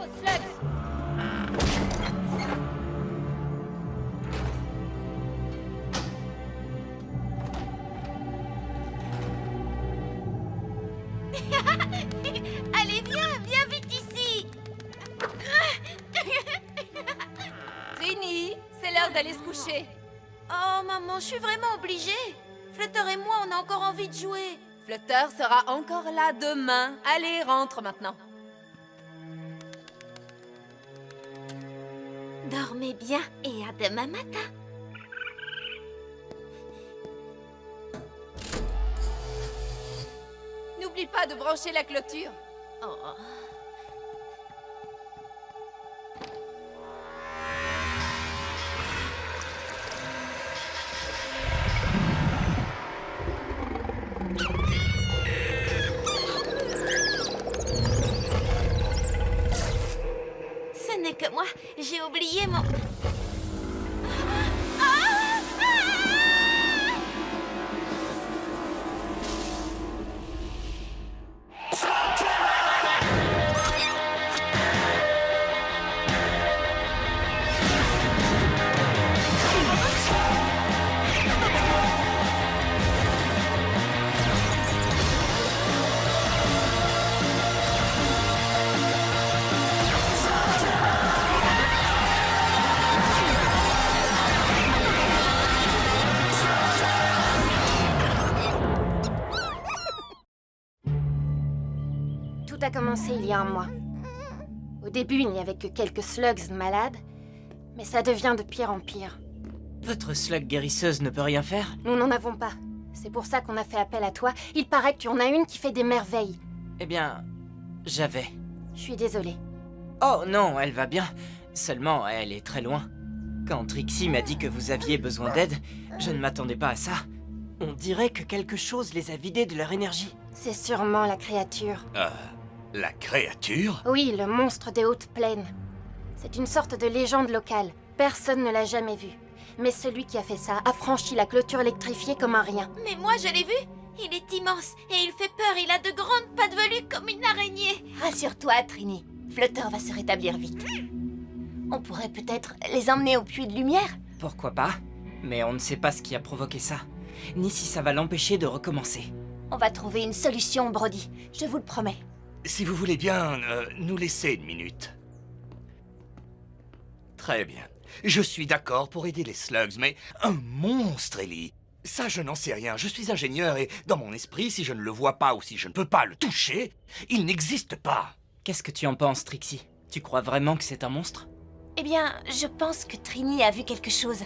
aux slugs. Allez, viens vite ici. Trini, c'est l'heure d'aller se coucher. Oh, maman, je suis vraiment obligée. Flutter et moi, on a encore envie de jouer. Flutter sera encore là demain. Allez, rentre maintenant. Dormez bien et à demain matin. N'oublie pas de brancher la clôture. Oh. Ce n'est que moi, j'ai oublié mon... Tout a commencé il y a un mois. Au début, il n'y avait que quelques slugs malades, mais ça devient de pire en pire. Votre slug guérisseuse ne peut rien faire? Nous n'en avons pas. C'est pour ça qu'on a fait appel à toi. Il paraît que tu en as une qui fait des merveilles. Eh bien, j'avais. Je suis désolée. Oh non, elle va bien. Seulement, elle est très loin. Quand Trixie m'a dit que vous aviez besoin d'aide, je ne m'attendais pas à ça. On dirait que quelque chose les a vidés de leur énergie. C'est sûrement la créature. La créature? Oui, le monstre des hautes plaines. C'est une sorte de légende locale. Personne ne l'a jamais vu. Mais celui qui a fait ça a franchi la clôture électrifiée comme un rien. Mais moi, je l'ai vu. Il est immense et il fait peur. Il a de grandes pattes velues comme une araignée. Rassure-toi, Trini. Flutter va se rétablir vite. On pourrait peut-être les emmener au puits de lumière? Pourquoi pas? Mais on ne sait pas ce qui a provoqué ça. Ni si ça va l'empêcher de recommencer. On va trouver une solution, Brody. Je vous le promets. Si vous voulez bien nous laisser une minute. Très bien. Je suis d'accord pour aider les slugs, mais un monstre, Ellie. Ça, je n'en sais rien. Je suis ingénieur et, dans mon esprit, si je ne le vois pas ou si je ne peux pas le toucher, il n'existe pas. Qu'est-ce que tu en penses, Trixie? Tu crois vraiment que c'est un monstre? Eh bien, je pense que Trini a vu quelque chose.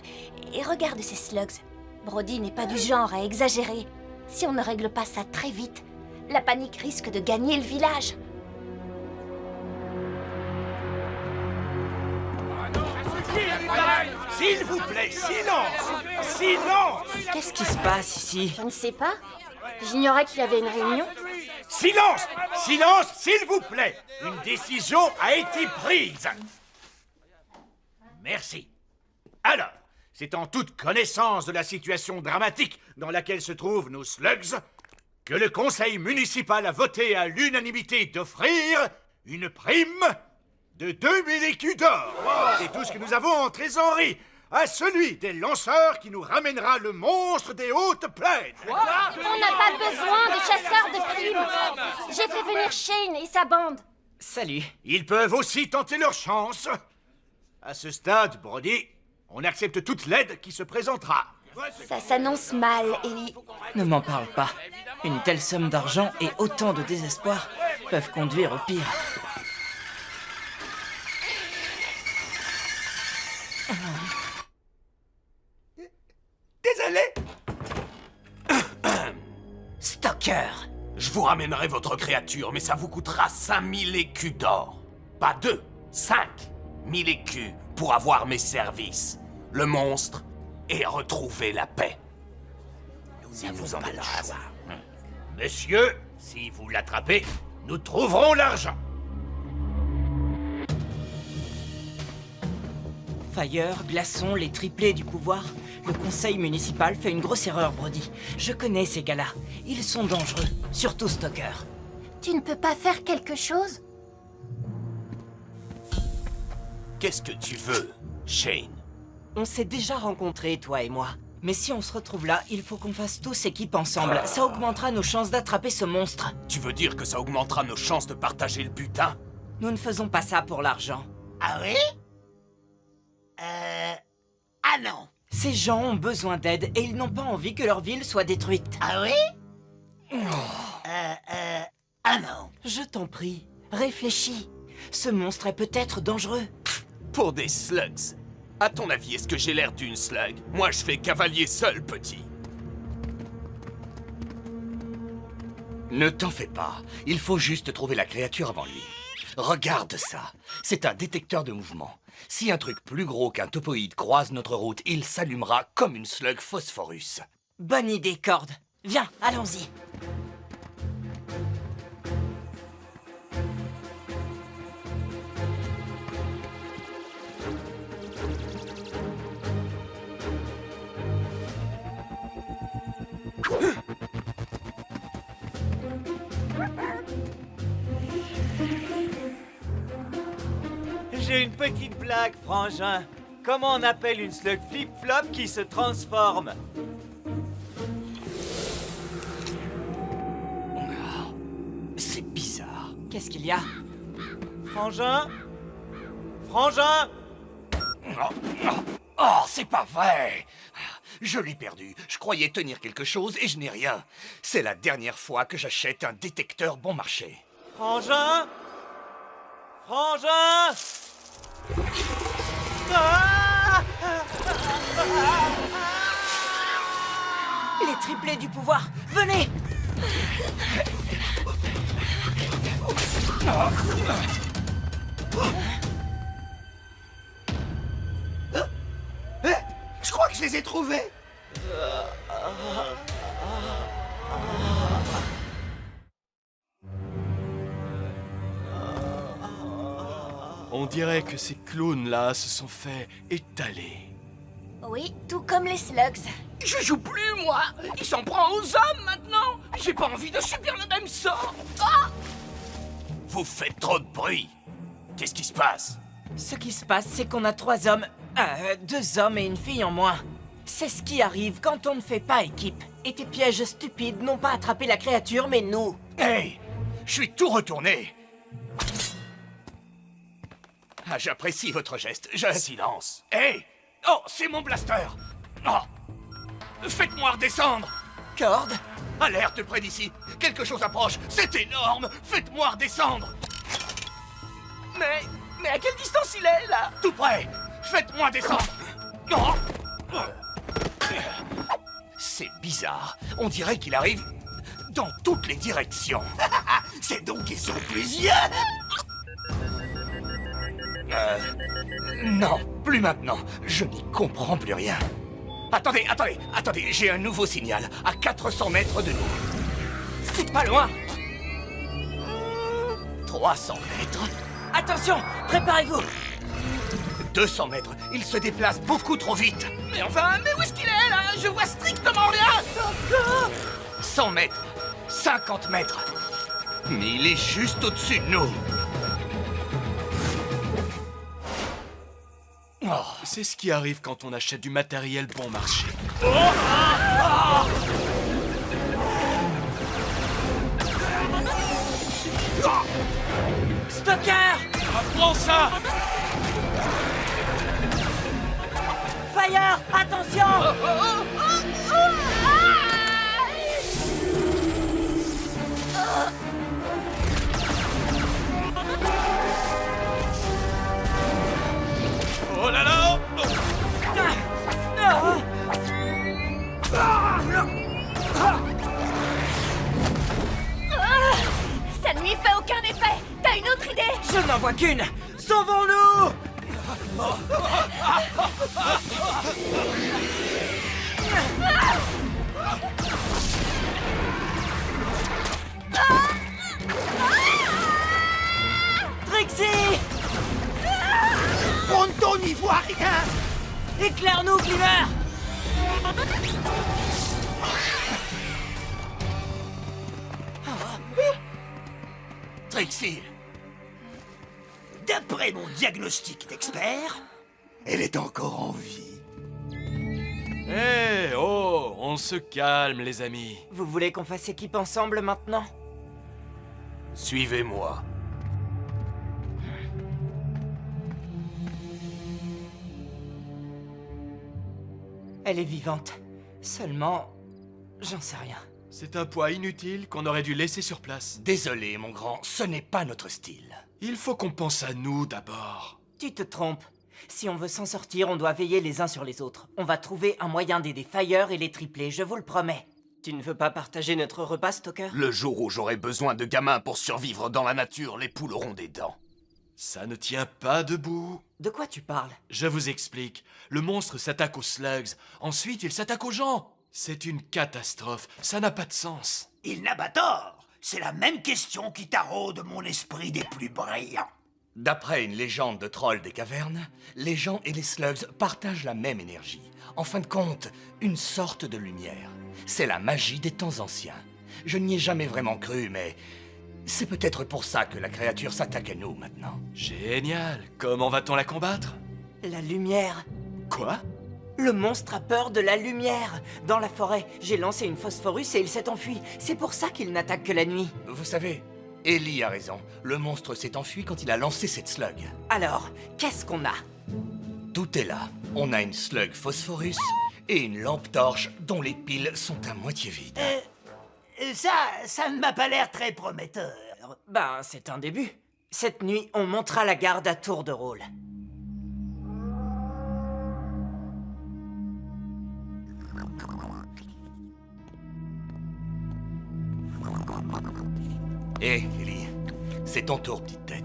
Et regarde ces slugs. Brody n'est pas du genre à exagérer. Si on ne règle pas ça très vite, la panique risque de gagner le village. S'il vous plaît, silence! Silence! Qu'est-ce qui se passe ici? Je ne sais pas. J'ignorais qu'il y avait une réunion. Silence! Silence, s'il vous plaît! Une décision a été prise! Merci. Alors, c'est en toute connaissance de la situation dramatique dans laquelle se trouvent nos slugs que le conseil municipal a voté à l'unanimité d'offrir une prime de 2000 écus d'or. C'est tout ce que nous avons en trésorerie à celui des lanceurs qui nous ramènera le monstre des hautes plaines. On n'a pas besoin de chasseurs de primes. J'ai fait venir Shane et sa bande. Salut. Ils peuvent aussi tenter leur chance. À ce stade, Brody, on accepte toute l'aide qui se présentera. Ça s'annonce mal, Ellie. Ne m'en parle pas. Une telle somme d'argent et autant de désespoir peuvent conduire au pire. Désolé. Stalker! Je vous ramènerai votre créature, mais ça vous coûtera 5000 écus d'or. Pas 2, 5000 écus pour avoir mes services. Le monstre et retrouver la paix. Si vous en avez le choix. Monsieur, si vous l'attrapez, nous trouverons l'argent. Fire, Glaçon, les triplés du pouvoir. Le conseil municipal fait une grosse erreur, Brody. Je connais ces gars-là. Ils sont dangereux, surtout Stalker. Tu ne peux pas faire quelque chose? Qu'est-ce que tu veux, Shane? On s'est déjà rencontrés, toi et moi. Mais si on se retrouve là, il faut qu'on fasse tous équipe ensemble. Ça augmentera nos chances d'attraper ce monstre. Tu veux dire que ça augmentera nos chances de partager le butin? Nous ne faisons pas ça pour l'argent. Ah oui? Ah non. Ces gens ont besoin d'aide et ils n'ont pas envie que leur ville soit détruite. Ah oui? Ah non. Je t'en prie, réfléchis. Ce monstre est peut-être dangereux. Pour des slugs. À ton avis, est-ce que j'ai l'air d'une slug? Moi, je fais cavalier seul, petit. Ne t'en fais pas. Il faut juste trouver la créature avant lui. Regarde ça. C'est un détecteur de mouvement. Si un truc plus gros qu'un topoïde croise notre route, il s'allumera comme une slug phosphorus. Bonne idée, Cord. Viens, allons-y. J'ai une petite blague, frangin. Comment on appelle une slug flip-flop qui se transforme? C'est bizarre. Qu'est-ce qu'il y a? Frangin? Frangin? Oh, c'est pas vrai! Je l'ai perdu. Je croyais tenir quelque chose et je n'ai rien. C'est la dernière fois que j'achète un détecteur bon marché. Frangin? Frangin? Ah! Les triplés du pouvoir, venez! Je crois que je les ai trouvés! On dirait que ces clowns-là se sont fait étaler. Oui, tout comme les slugs. Je joue plus, moi! Il s'en prend aux hommes, maintenant! J'ai pas envie de subir le même sort! Vous faites trop de bruit. Qu'est-ce qui se passe? Ce qui se passe, c'est qu'on a 3 hommes... 2 hommes et une fille en moins. C'est ce qui arrive quand on ne fait pas équipe. Et tes pièges stupides n'ont pas attrapé la créature, mais nous. Hey! Je suis tout retourné! Ah, j'apprécie votre geste. Silence. Hey! Oh, c'est mon blaster! Oh! Faites-moi redescendre! Cord? Alerte près d'ici! Quelque chose approche! C'est énorme! Faites-moi redescendre! Mais à quelle distance il est, là? Tout près! Faites-moi descendre! Oh! C'est bizarre. On dirait qu'il arrive dans toutes les directions. C'est donc qu'ils sont plusieurs! Non, plus maintenant. Je n'y comprends plus rien. Attendez, j'ai un nouveau signal, à 400 mètres de nous. C'est pas loin! 300 mètres, Attention, préparez-vous! 200 mètres, il se déplace beaucoup trop vite. Mais enfin, mais où est-ce qu'il est, là? Je vois strictement rien! 100 mètres, 50 mètres. Mais il est juste au-dessus de nous. Oh. C'est ce qui arrive quand on achète du matériel bon marché. Stocker! Prends ça! Fire! Attention! Oh là là! Ça ne lui fait aucun effet. T'as une autre idée? Je n'en vois qu'une! Sauvons-nous! Trixie! Pronto n'y voit rien. Éclaire-nous, Glimmer! Trixie! D'après mon diagnostic d'expert, elle est encore en vie. Eh, oh, on se calme, les amis. Vous voulez qu'on fasse équipe ensemble maintenant? Suivez-moi. Elle est vivante. Seulement... j'en sais rien. C'est un poids inutile qu'on aurait dû laisser sur place. Désolé, mon grand, ce n'est pas notre style. Il faut qu'on pense à nous d'abord. Tu te trompes. Si on veut s'en sortir, on doit veiller les uns sur les autres. On va trouver un moyen d'aider Fire et les tripler, je vous le promets. Tu ne veux pas partager notre repas, Stoker? Le jour où j'aurai besoin de gamins pour survivre dans la nature, les poules auront des dents. Ça ne tient pas debout. De quoi tu parles? Je vous explique. Le monstre s'attaque aux slugs. Ensuite, il s'attaque aux gens. C'est une catastrophe. Ça n'a pas de sens. Il n'a pas tort. C'est la même question qui taraude mon esprit des plus brillants. D'après une légende de trolls des cavernes, les gens et les slugs partagent la même énergie. En fin de compte, une sorte de lumière. C'est la magie des temps anciens. Je n'y ai jamais vraiment cru, mais c'est peut-être pour ça que la créature s'attaque à nous maintenant. Génial. Comment va-t-on la combattre? La lumière. Quoi? Le monstre a peur de la lumière. Dans la forêt, j'ai lancé une phosphorus et il s'est enfui. C'est pour ça qu'il n'attaque que la nuit. Vous savez, Ellie a raison. Le monstre s'est enfui quand il a lancé cette slug. Alors, qu'est-ce qu'on a? Tout est là. On a une slug phosphorus et une lampe torche dont les piles sont à moitié vides. Ça ne m'a pas l'air très prometteur. Ben, c'est un début. Cette nuit, on montera la garde à tour de rôle. Hé, Ellie, c'est ton tour, petite tête.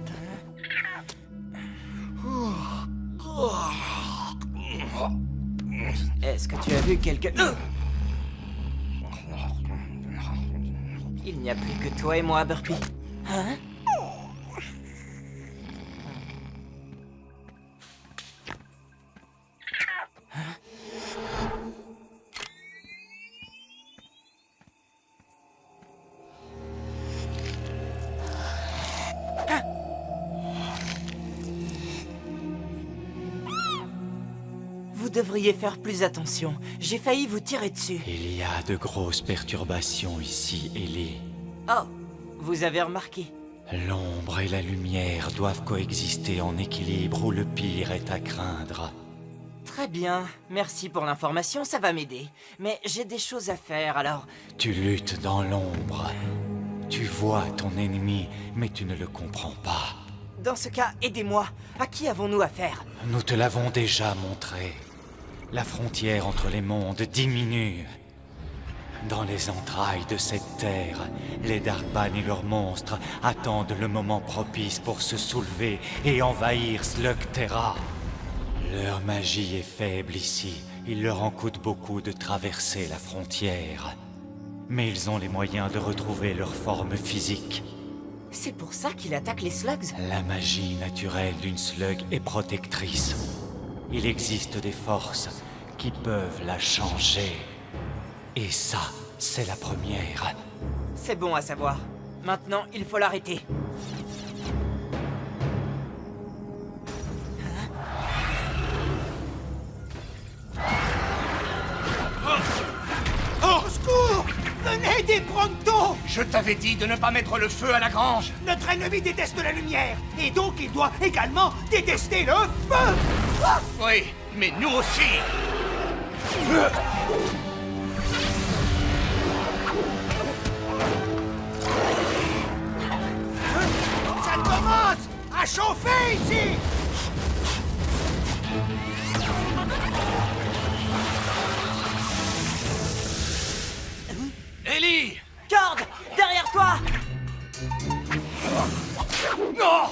Est-ce que tu as vu quelque... Il n'y a plus que toi et moi, Burpee. Hein? Vous devriez faire plus attention. J'ai failli vous tirer dessus. Il y a de grosses perturbations ici, Ellie. Oh, vous avez remarqué. L'ombre et la lumière doivent coexister en équilibre ou le pire est à craindre. Très bien, merci pour l'information, ça va m'aider. Mais j'ai des choses à faire, alors... Tu luttes dans l'ombre. Tu vois ton ennemi, mais tu ne le comprends pas. Dans ce cas, aidez-moi. À qui avons-nous affaire? Nous te l'avons déjà montré. La frontière entre les mondes diminue. Dans les entrailles de cette terre, les Darkban et leurs monstres attendent le moment propice pour se soulever et envahir Slugterra. Leur magie est faible ici. Il leur en coûte beaucoup de traverser la frontière. Mais ils ont les moyens de retrouver leur forme physique. C'est pour ça qu'il attaque les slugs? La magie naturelle d'une slug est protectrice. Il existe des forces qui peuvent la changer. Et ça, c'est la première. C'est bon à savoir. Maintenant, il faut l'arrêter. Au secours! Venez des pronto! Je t'avais dit de ne pas mettre le feu à la grange. Notre ennemi déteste la lumière, et donc il doit également détester le feu! Ah! Oui, mais nous aussi. Ça commence à chauffer ici! Ellie! Cord! Derrière toi! Non!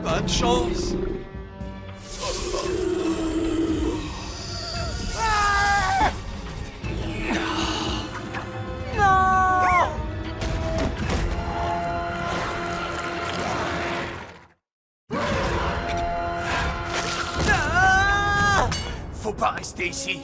Pas de chance. Non! Faut pas rester ici.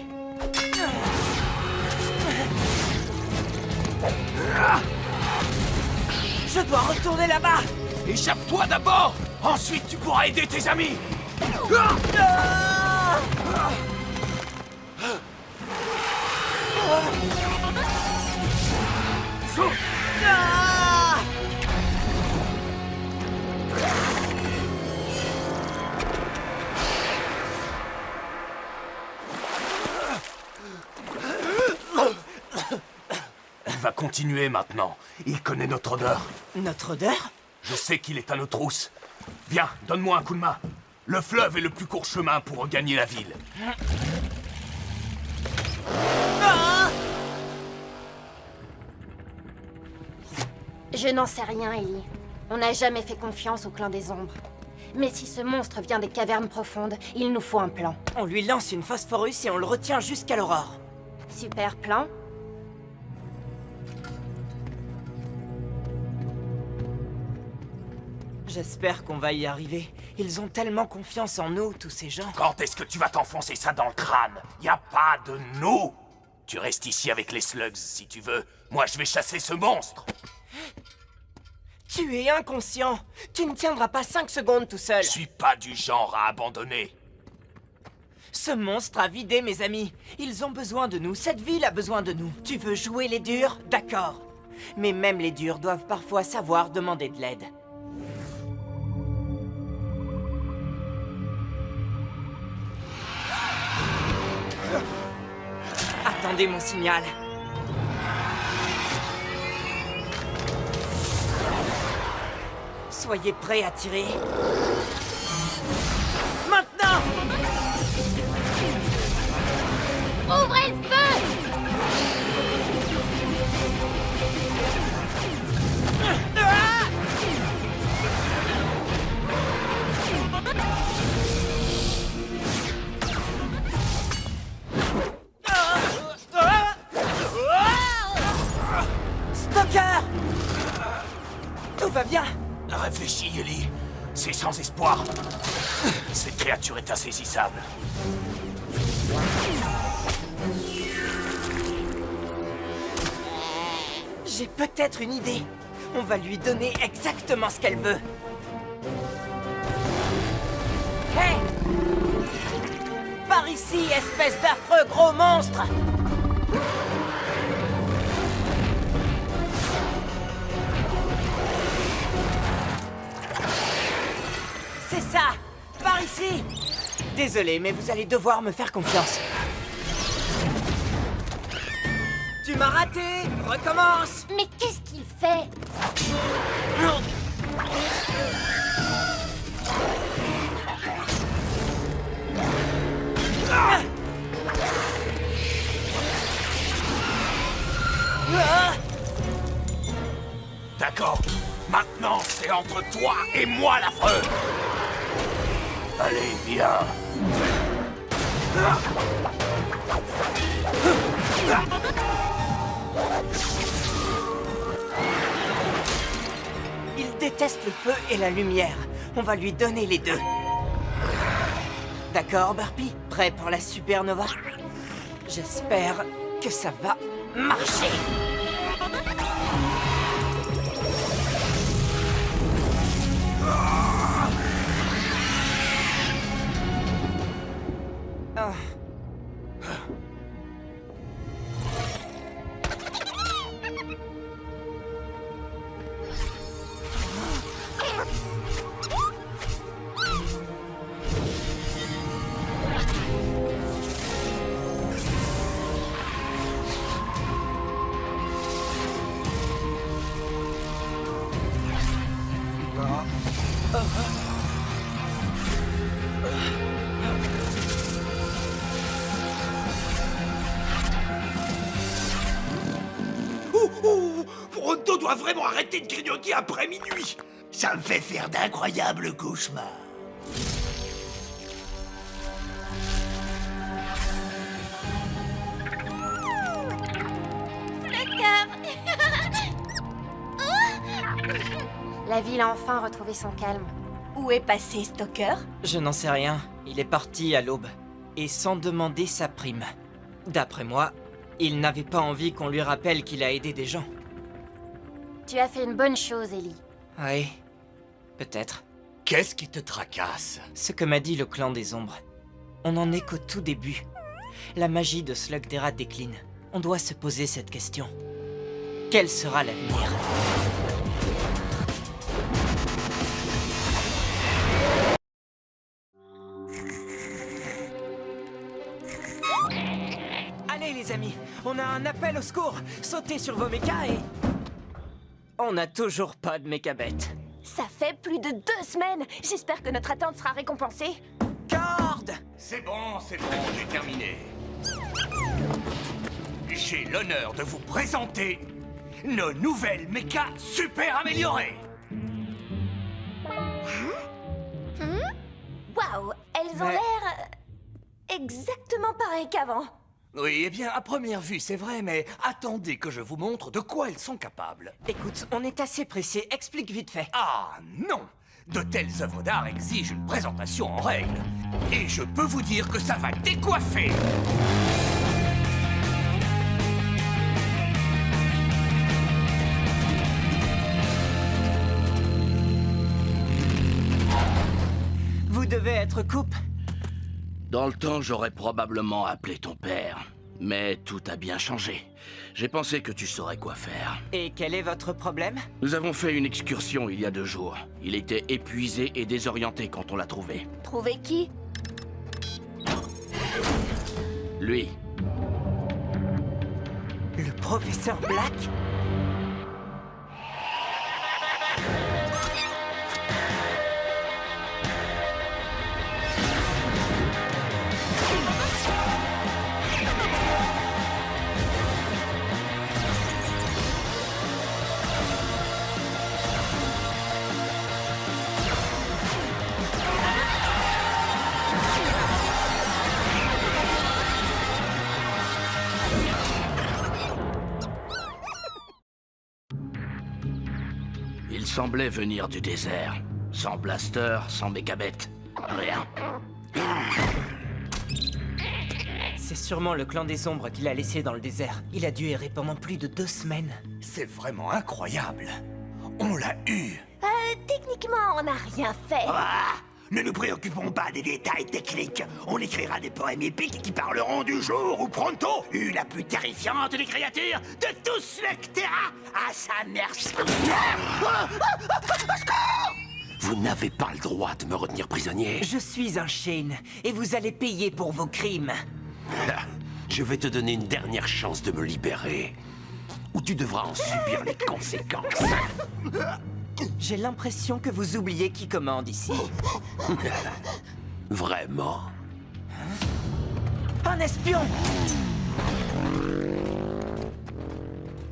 Je dois retourner là-bas! Échappe-toi d'abord! Ensuite, tu pourras aider tes amis! Il va continuer maintenant. Il connaît notre odeur. Notre odeur? Je sais qu'il est à nos trousses. Viens, donne-moi un coup de main. Le fleuve est le plus court chemin pour regagner la ville. Je n'en sais rien, Ellie. On n'a jamais fait confiance au clan des ombres. Mais si ce monstre vient des cavernes profondes, il nous faut un plan. On lui lance une phosphorus et on le retient jusqu'à l'aurore. Super plan. J'espère qu'on va y arriver. Ils ont tellement confiance en nous, tous ces gens. Quand est-ce que tu vas t'enfoncer ça dans le crâne? Y a pas de nous! Tu restes ici avec les slugs, si tu veux. Moi, je vais chasser ce monstre! Tu es inconscient. Tu ne tiendras pas 5 secondes tout seul. Je suis pas du genre à abandonner. Ce monstre a vidé mes amis. Ils ont besoin de nous. Cette ville a besoin de nous. Tu veux jouer les durs? D'accord. Mais même les durs doivent parfois savoir demander de l'aide. Attendez mon signal. Soyez prêts à tirer. Maintenant! Ouvrez le feu! Stoker! Tout va bien? Réfléchis, Ellie. C'est sans espoir. Cette créature est insaisissable. J'ai peut-être une idée. On va lui donner exactement ce qu'elle veut. Hé! Par ici, espèce d'affreux gros monstre! C'est ça! Par ici! Désolé, mais vous allez devoir me faire confiance. Tu m'as raté! Recommence! Mais qu'est-ce qu'il fait? D'accord. Maintenant, c'est entre toi et moi, l'affreux. Allez, viens. Il déteste le feu et la lumière. On va lui donner les deux. D'accord, Barbie? Prêt pour la supernova? J'espère que ça va marcher. Ah. Pronto doit vraiment arrêter de grignoter après minuit. Ça me fait faire d'incroyables cauchemars. La ville a enfin retrouvé son calme. Où est passé Stoker? Je n'en sais rien. Il est parti à l'aube. Et sans demander sa prime. D'après moi, il n'avait pas envie qu'on lui rappelle qu'il a aidé des gens. Tu as fait une bonne chose, Ellie. Oui, peut-être. Qu'est-ce qui te tracasse? Ce que m'a dit le clan des ombres. On n'en est qu'au tout début. La magie de Slugterra décline. On doit se poser cette question. Quel sera l'avenir? Allez les amis, on a un appel au secours. Sautez sur vos mécas et... On n'a toujours pas de mécabête. Ça fait plus de 2 semaines. J'espère que notre attente sera récompensée. Corde! C'est bon, j'ai terminé. J'ai l'honneur de vous présenter nos nouvelles mechas super améliorées. Waouh, elles ont l'air exactement pareilles qu'avant. Oui, eh bien, à première vue, c'est vrai, mais attendez que je vous montre de quoi elles sont capables. Écoute, on est assez pressé, explique vite fait. Ah, non! De telles œuvres d'art exigent une présentation en règle. Et je peux vous dire que ça va décoiffer. Vous devez être Coupe. Dans le temps, j'aurais probablement appelé ton père. Mais tout a bien changé. J'ai pensé que tu saurais quoi faire. Et quel est votre problème? Nous avons fait une excursion il y a 2 jours. Il était épuisé et désorienté quand on l'a trouvé. Trouver qui? Lui. Le professeur Black? Il semblait venir du désert. Sans blaster, sans mécabête. Rien. C'est sûrement le clan des ombres qui l'a laissé dans le désert. Il a dû errer pendant plus de 2 semaines. C'est vraiment incroyable. On l'a eu. Techniquement, on n'a rien fait. Ah, ne nous préoccupons pas des détails techniques. On écrira des poèmes épiques qui parleront du jour où Pronto eut la plus terrifiante des créatures de tout Slugterra à sa merci. Vous n'avez pas le droit de me retenir prisonnier. Je suis un Shane, et vous allez payer pour vos crimes. Je vais te donner une dernière chance de me libérer. Ou tu devras en subir les conséquences. J'ai l'impression que vous oubliez qui commande ici. Vraiment? Un espion!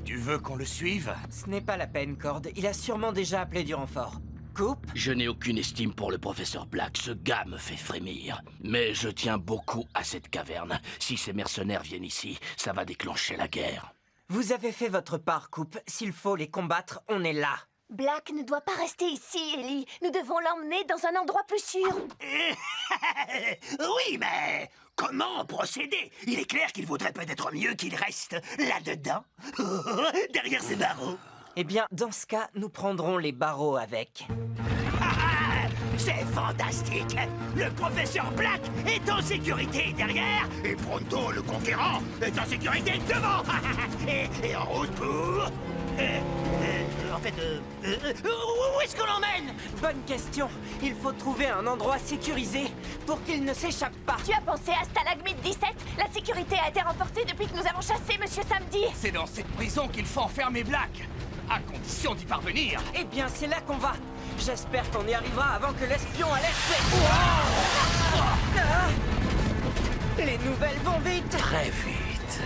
Tu veux qu'on le suive? Ce n'est pas la peine, Cord. Il a sûrement déjà appelé du renfort. Coupe? Je n'ai aucune estime pour le professeur Black. Ce gars me fait frémir. Mais je tiens beaucoup à cette caverne. Si ces mercenaires viennent ici, ça va déclencher la guerre. Vous avez fait votre part, Coupe. S'il faut les combattre, on est là. Black ne doit pas rester ici, Ellie. Nous devons l'emmener dans un endroit plus sûr. Oui, mais comment procéder? Il est clair qu'il vaudrait peut-être mieux qu'il reste là-dedans, derrière ces barreaux. Eh bien, dans ce cas, nous prendrons les barreaux avec. C'est fantastique! Le professeur Black est en sécurité derrière, et Pronto, le conquérant, est en sécurité devant! et en route pour... où est-ce qu'on l'emmène? Bonne question. Il faut trouver un endroit sécurisé pour qu'il ne s'échappe pas. Tu as pensé à Stalagmite 17? La sécurité a été renforcée depuis que nous avons chassé Monsieur Samedi. C'est dans cette prison qu'il faut enfermer Black. À condition d'y parvenir. Eh bien, c'est là qu'on va. J'espère qu'on y arrivera avant que l'espion alerte. Les nouvelles vont vite. Très vite.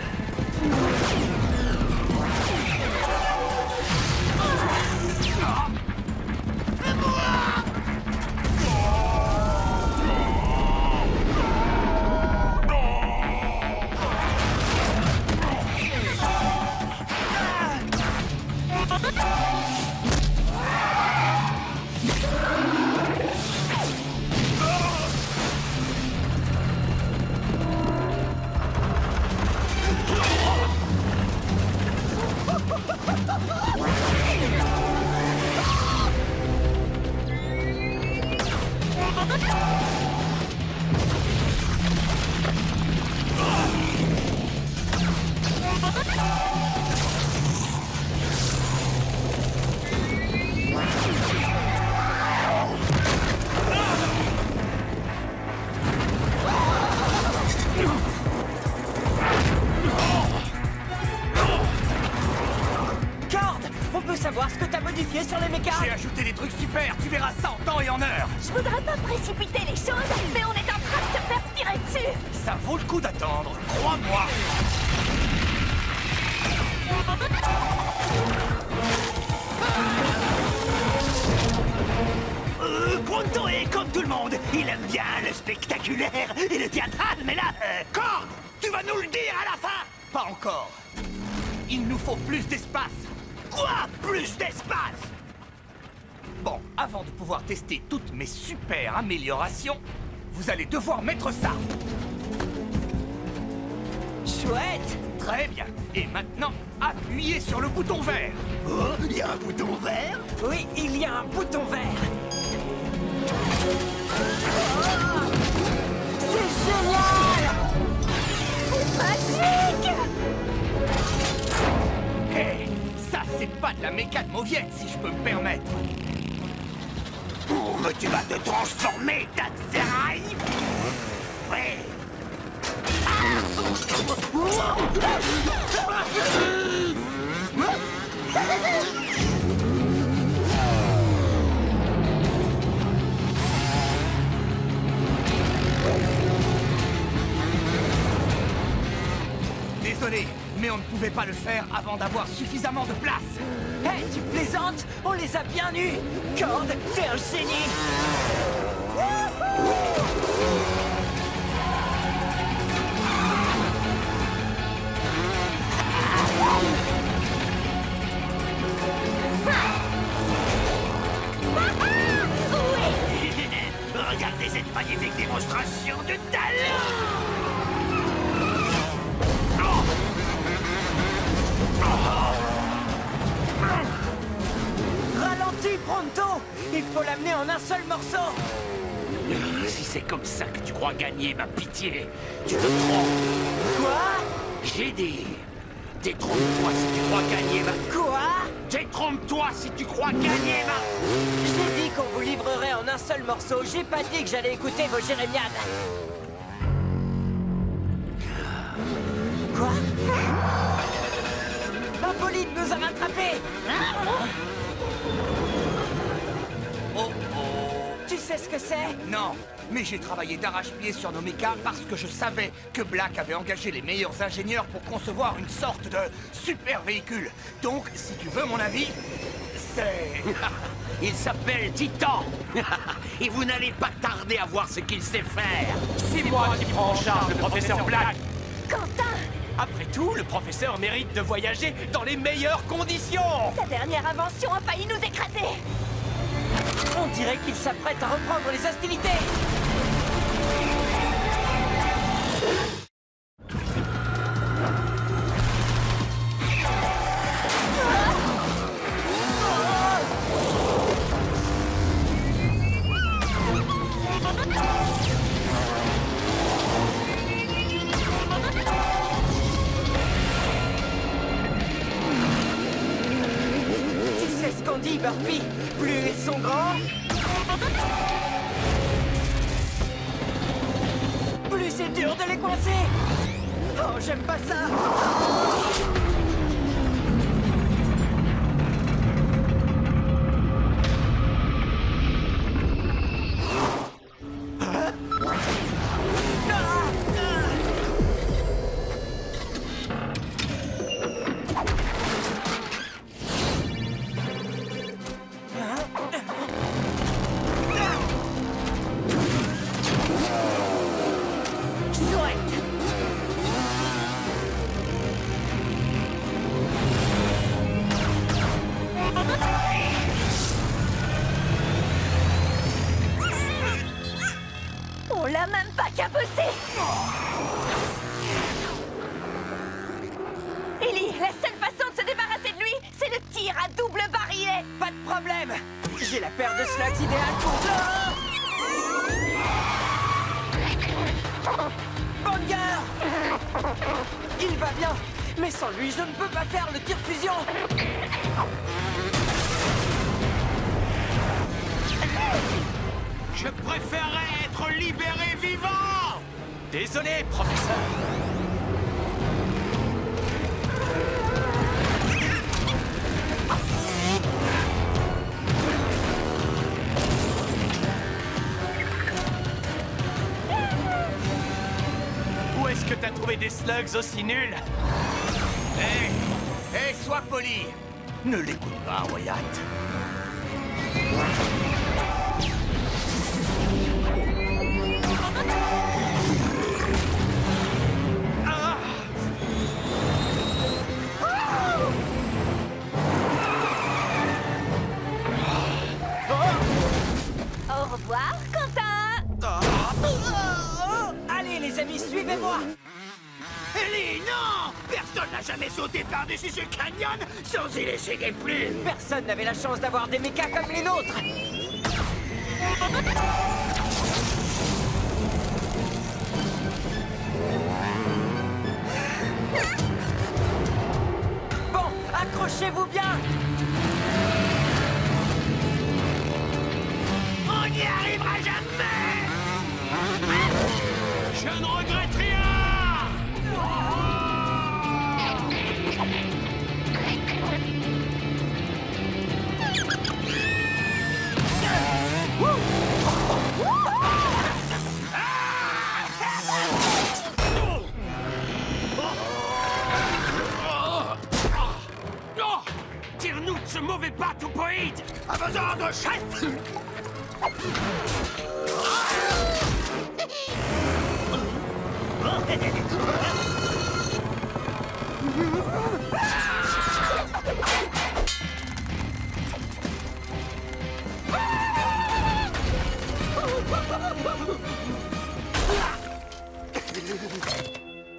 savoir ce que t'as modifié sur les mécas? J'ai ajouté des trucs super, tu verras ça en temps et en heure. Je voudrais pas précipiter les choses, mais on est en train de se faire tirer dessus. Ça vaut le coup d'attendre, crois-moi. Pronto est comme tout le monde. Il aime bien le spectaculaire et le théâtral, mais là... Korg, tu vas nous le dire à la fin? Pas encore. Il nous faut plus d'espace. Quoi? Plus d'espace? Bon, avant de pouvoir tester toutes mes super améliorations, vous allez devoir mettre ça. Chouette! Très bien. Et maintenant, appuyez sur le bouton vert. Oh, il y a un bouton vert? Oui, il y a un bouton vert. C'est génial! C'est magique! Hé, ça c'est pas de la méca de mauviette, si je peux me permettre. Oh, mais tu vas te transformer, tas de ferraille! Ouais! Désolé, mais on ne pouvait pas le faire avant d'avoir suffisamment de place. Hé, tu plaisantes? On les a bien eus! Cord, t'es un génie! Regardez cette magnifique démonstration de talent! Ralentis, Pronto! Il faut l'amener en un seul morceau! Si c'est comme ça que tu crois gagner ma pitié, tu te trompes. Quoi? J'ai dit, détrompe-toi si tu crois gagner ma... Quoi? Détrompe-toi si tu crois gagner ma... J'ai dit qu'on vous livrerait en un seul morceau. J'ai pas dit que j'allais écouter vos jérémiades. Quoi? Hippolyte nous a rattrapés! Oh oh. Tu sais ce que c'est? Non, mais j'ai travaillé d'arrache-pied sur nos mechas parce que je savais que Black avait engagé les meilleurs ingénieurs pour concevoir une sorte de super véhicule. Donc, si tu veux mon avis, c'est... Il s'appelle Titan. Et vous n'allez pas tarder à voir ce qu'il sait faire. C'est moi qui prends en charge le professeur Black. Quentin! Après tout, le professeur mérite de voyager dans les meilleures conditions. Sa dernière invention a failli nous écraser! On dirait qu'il s'apprête à reprendre les hostilités! Tu sais ce qu'on dit, Burpee? Plus ils sont grands, plus c'est dur de les coincer! Oh, j'aime pas ça! On l'a même pas cabossé! Ellie, la seule façon de se débarrasser de lui, c'est le tir à double barillet! Pas de problème! J'ai la paire de slugs idéale pour... Banger! Il va bien, mais sans lui, je ne peux pas faire le tir-fusion! Je préférerais être libéré vivant. Désolé, professeur. trouver des slugs aussi nuls. Hé, sois poli. Ne l'écoute pas, Wyatt. Au revoir, Quentin. Allez, les amis, suivez-moi! Ellie, non! Personne n'a jamais sauté par-dessus ce canyon sans y laisser des plumes! Personne n'avait la chance d'avoir des mechas comme les nôtres! Bon, accrochez-vous bien! On n'y arrivera jamais! Je ne regrette rien! Tire-nous de ce mauvais batoupoïde! À vos ordres, chef!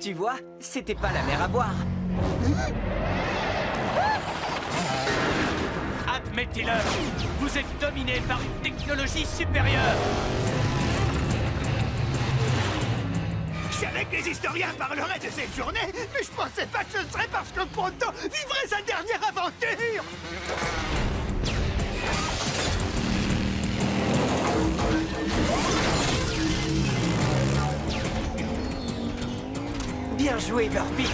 Tu vois, c'était pas la mer à boire. Admettez-le, vous êtes dominé par une technologie supérieure. Je savais que les historiens parleraient de cette journée, mais je pensais pas que ce serait parce que Pronto vivrait sa dernière aventure! Bien joué, Burpee.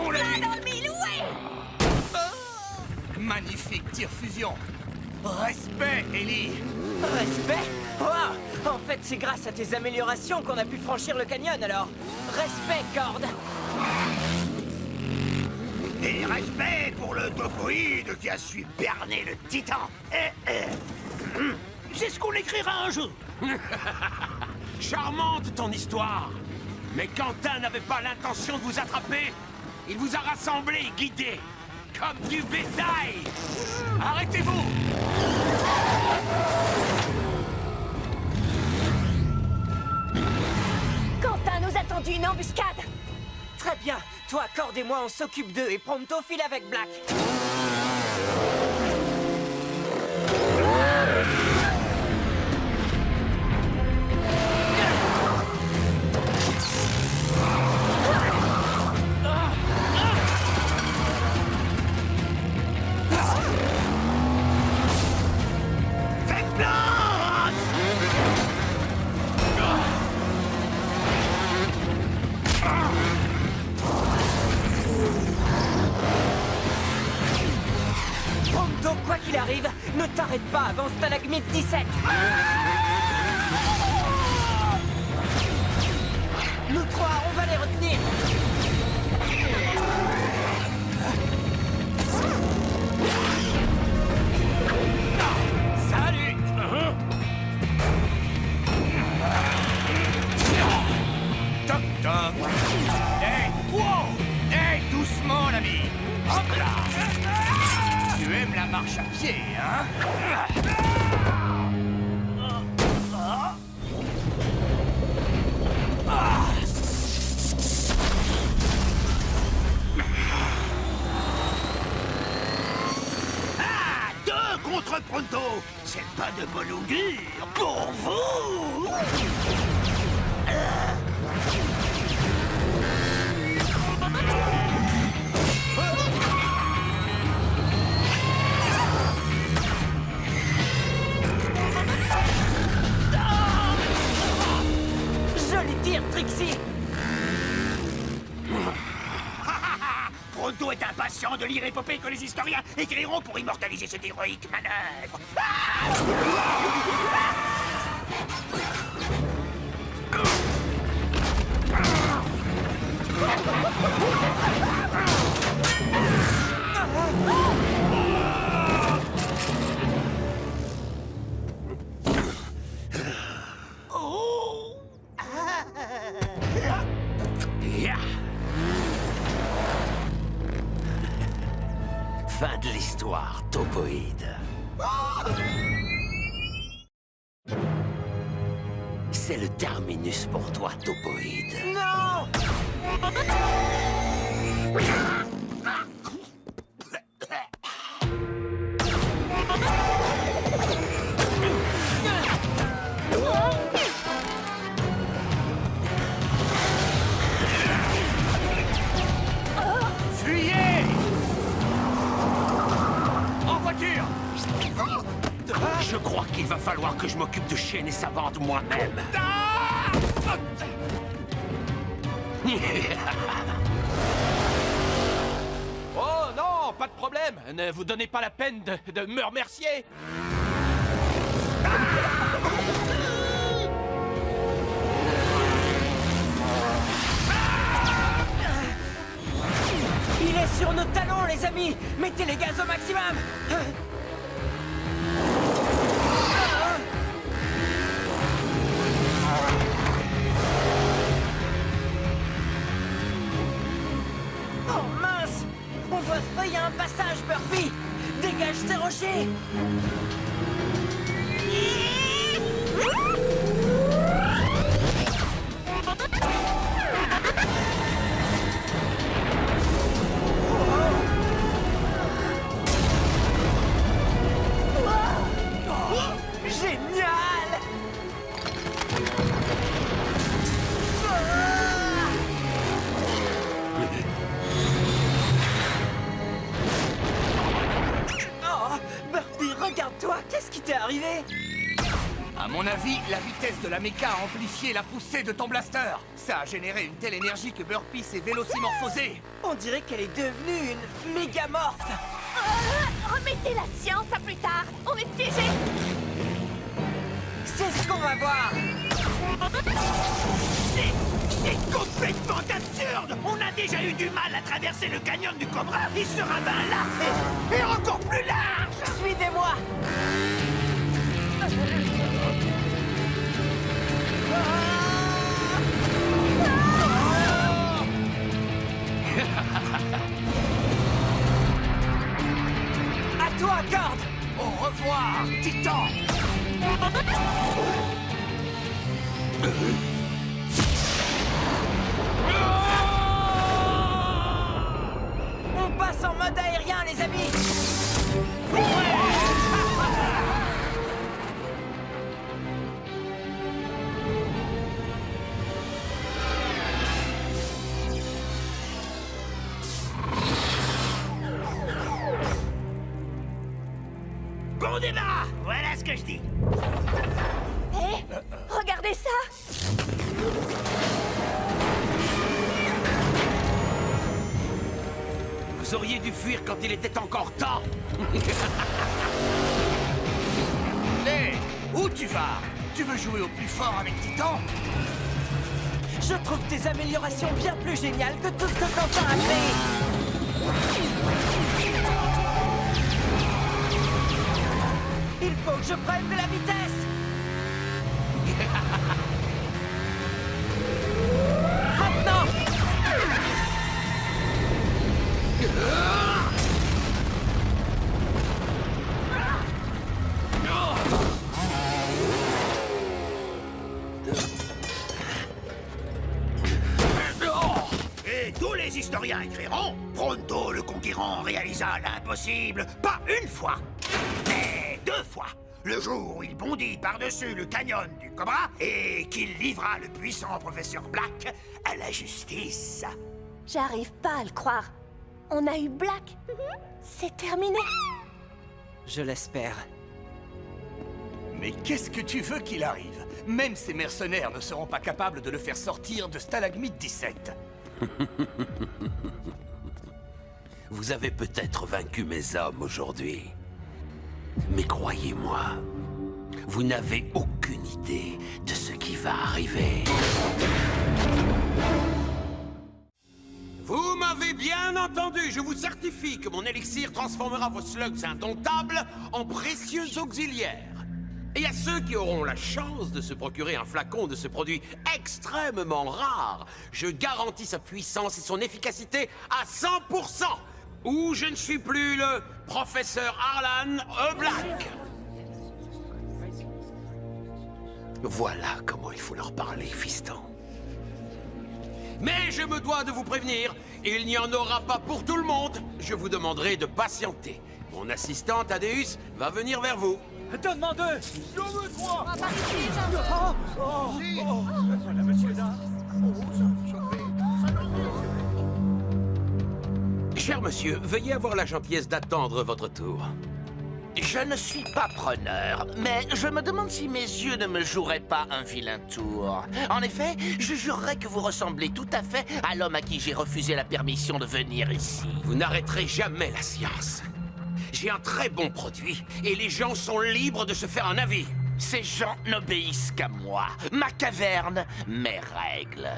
On l'a eu dans le mille, ouais! Magnifique tir-fusion! Respect, Ellie! Respect? Oh, en fait, c'est grâce à tes améliorations qu'on a pu franchir le canyon, alors. Respect, Cord. Et respect pour le topoïde qui a su berner le titan! C'est ce qu'on écrira un jour! Charmante ton histoire. Mais Quentin n'avait pas l'intention de vous attraper. Il vous a rassemblés et guidés. Comme du bétail. Arrêtez-vous! Quentin nous a tendu une embuscade. Très bien. Toi, Cord et moi, on s'occupe d'eux et Pronto file avec Black. Faites place! Pronto, quoi qu'il arrive, ne t'arrête pas avant Stalagmite 17. Nous trois, on va les retenir. Salut! Toc toc! Hey! Wow! Hey, doucement, l'ami! Hop là! Tu aimes la marche à pied, hein? Ah! Deux contre Pronto! C'est pas de bon augure pour vous! Tire, Trixie! Pronto est impatient de lire l'épopée que les historiens écriront pour immortaliser cette héroïque manœuvre. Fin de l'histoire, Topoïde. C'est le terminus pour toi, Topoïde. Non! Fuyez! En voiture! Je crois qu'il va falloir que je m'occupe de Shane et sa bande moi-même. Oh non, pas de problème. Ne vous donnez pas la peine de me remercier. Il est sur nos talons, les amis! Mettez les gaz au maximum! Oh mince! On doit se payer un passage, Burpee! Dégage ces rochers! Génial! Oh, Burpee, regarde-toi! Qu'est-ce qui t'est arrivé? À mon avis, la vitesse de la méca a amplifié la poussée de ton blaster. Ça a généré une telle énergie que Burpee s'est vélocimorphosée. On dirait qu'elle est devenue une mégamorphe! Remettez la science à plus tard. On est piégés. C'est ce qu'on va voir! C'est complètement absurde! On a déjà eu du mal à traverser le canyon du Cobra. Il sera ben là et encore plus large! Suivez-moi! À toi, Corde! Au revoir, Titan! On passe en mode aérien, les amis! Bon débat! Voilà ce que je dis. Hé, regardez ça! Vous auriez dû fuir quand il était encore temps. Hé, où tu vas? Tu veux jouer au plus fort avec Titan? Je trouve tes améliorations bien plus géniales que tout ce que Quentin a fait! Il faut que je prenne de la vitesse! Maintenant! Et tous les historiens écriront, Pronto le conquérant réalisa l'impossible, pas une fois, mais 2 fois. Le jour où il bondit par-dessus le canyon du Cobra et qu'il livra le puissant professeur Black à la justice. J'arrive pas à le croire. On a eu Black. C'est terminé. Je l'espère. Mais qu'est-ce que tu veux qu'il arrive? Même ces mercenaires ne seront pas capables de le faire sortir de Stalagmite 17. Vous avez peut-être vaincu mes hommes aujourd'hui. Mais croyez-moi, vous n'avez aucune idée de ce qui va arriver. Vous m'avez bien entendu. Je vous certifie que mon élixir transformera vos slugs indomptables en précieux auxiliaires. Et à ceux qui auront la chance de se procurer un flacon de ce produit extrêmement rare, je garantis sa puissance et son efficacité à 100%. Ou je ne suis plus le professeur Arlan Black. Voilà comment il faut leur parler, fiston. Mais je me dois de vous prévenir, il n'y en aura pas pour tout le monde. Je vous demanderai de patienter. Mon assistant Thaddeus va venir vers vous. Donne-moi deux. Je veux trois. Voilà, monsieur Dard. Cher monsieur, veuillez avoir la gentillesse d'attendre votre tour. Je ne suis pas preneur, mais je me demande si mes yeux ne me joueraient pas un vilain tour. En effet, je jurerais que vous ressemblez tout à fait à l'homme à qui j'ai refusé la permission de venir ici. Vous n'arrêterez jamais la science. J'ai un très bon produit, et les gens sont libres de se faire un avis. Ces gens n'obéissent qu'à moi, ma caverne, mes règles.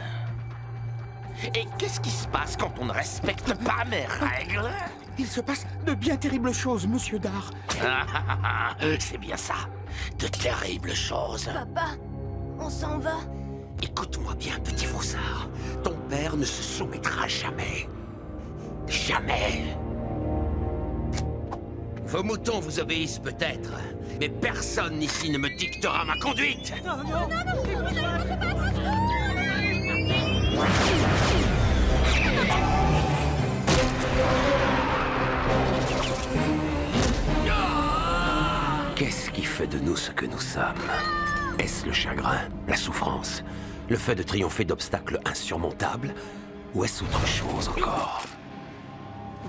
Et qu'est-ce qui se passe quand on ne respecte pas mes règles? Il se passe de bien terribles choses, monsieur Dard. C'est bien ça, de terribles choses. Papa, on s'en va. Écoute-moi bien, petit faussard. Ton père ne se soumettra jamais. Jamais. Vos moutons vous obéissent peut-être, mais personne ici ne me dictera ma conduite. Qu'est-ce qui fait de nous ce que nous sommes? Est-ce le chagrin, la souffrance, le fait de triompher d'obstacles insurmontables? Ou est-ce autre chose encore?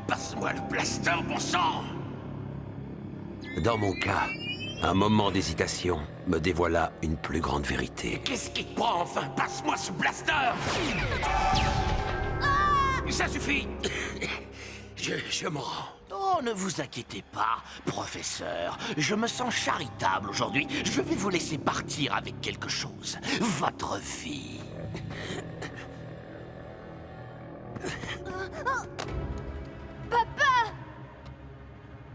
Passe-moi le blaster, bon sang! Dans mon cas, un moment d'hésitation me dévoila une plus grande vérité. Qu'est-ce qui te prend enfin? Passe-moi ce blaster! Ça suffit! Je m'en rends. Oh, ne vous inquiétez pas, professeur. Je me sens charitable aujourd'hui. Je vais vous laisser partir avec quelque chose. Votre vie. Papa!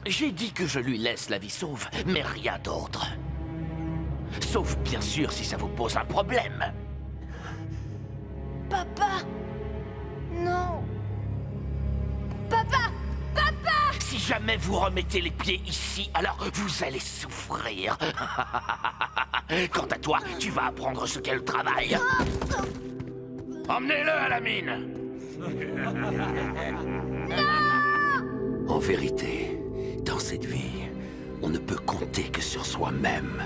J'ai dit que je lui laisse la vie sauve, mais rien d'autre. Sauf bien sûr si ça vous pose un problème. Papa! Non! Papa! Papa! Si jamais vous remettez les pieds ici, alors vous allez souffrir. Quant à toi, tu vas apprendre ce qu'est le travail. Emmenez-le à la mine. En vérité, dans cette vie, on ne peut compter que sur soi-même.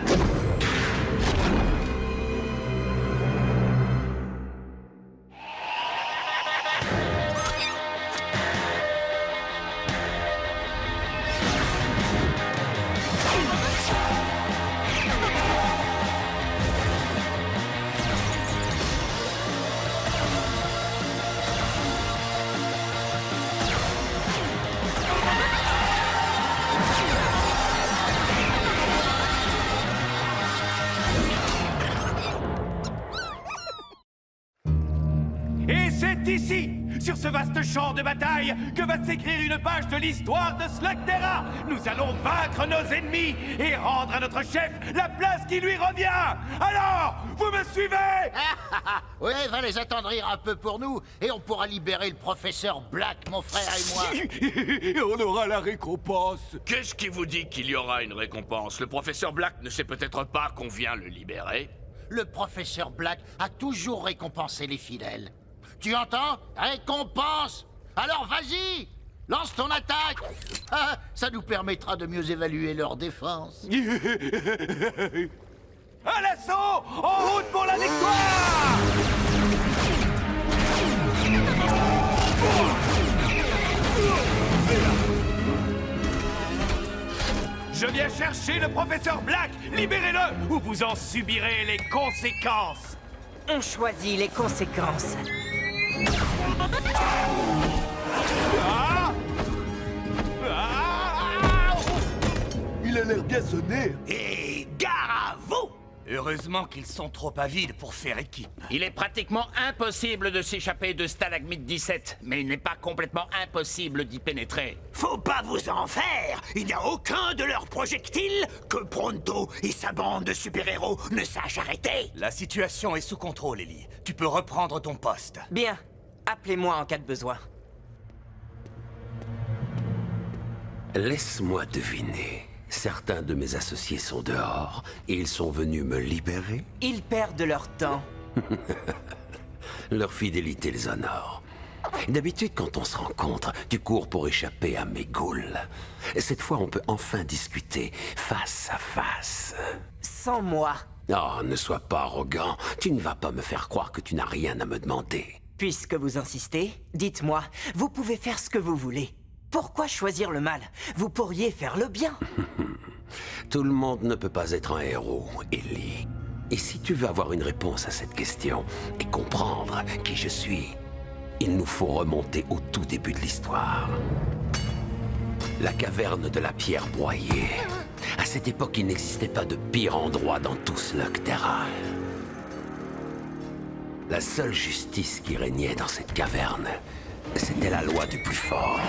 Et c'est ici, sur ce vaste champ de bataille, que va s'écrire une page de l'histoire de Slugterra. Nous allons vaincre nos ennemis et rendre à notre chef la place qui lui revient. Alors, vous me suivez? Oui, va les attendrir un peu pour nous, et on pourra libérer le professeur Black, mon frère et moi. Et on aura la récompense. Qu'est-ce qui vous dit qu'il y aura une récompense? Le professeur Black ne sait peut-être pas qu'on vient le libérer. Le professeur Black a toujours récompensé les fidèles. Tu entends? Récompense! Alors vas-y! Lance ton attaque! Ah, ça nous permettra de mieux évaluer leur défense. À l'assaut! En route pour la victoire! Je viens Viens chercher le professeur Black! Libérez-le, ou vous en subirez les conséquences! On choisit les conséquences. Ah! Ah! Il a l'air bien sonné. Et gare à vous! Heureusement qu'ils sont trop avides pour faire équipe. Il est pratiquement impossible de s'échapper de Stalagmite 17, mais il n'est pas complètement impossible d'y pénétrer. Faut pas vous en faire! Il n'y a aucun de leurs projectiles que Pronto et sa bande de super-héros ne sachent arrêter! La situation est sous contrôle, Ellie. Tu peux reprendre ton poste. Bien. Appelez-moi en cas de besoin. Laisse-moi deviner. Certains de mes associés sont dehors et ils sont venus me libérer. Ils perdent leur temps. Leur fidélité les honore. D'habitude, quand on se rencontre, tu cours pour échapper à mes ghouls. Cette fois, on peut enfin discuter face à face. Sans moi. Oh, ne sois pas arrogant. Tu ne vas pas me faire croire que tu n'as rien à me demander. Puisque vous insistez, dites-moi, vous pouvez faire ce que vous voulez. Pourquoi choisir le mal? Vous pourriez faire le bien. Tout le monde ne peut pas être un héros, Ellie. Et si tu veux avoir une réponse à cette question et comprendre qui je suis, il nous faut remonter au tout début de l'histoire. La caverne de la pierre broyée. À cette époque, il n'existait pas de pire endroit dans tout Slugterra. La seule justice qui régnait dans cette caverne, c'était la loi du plus fort.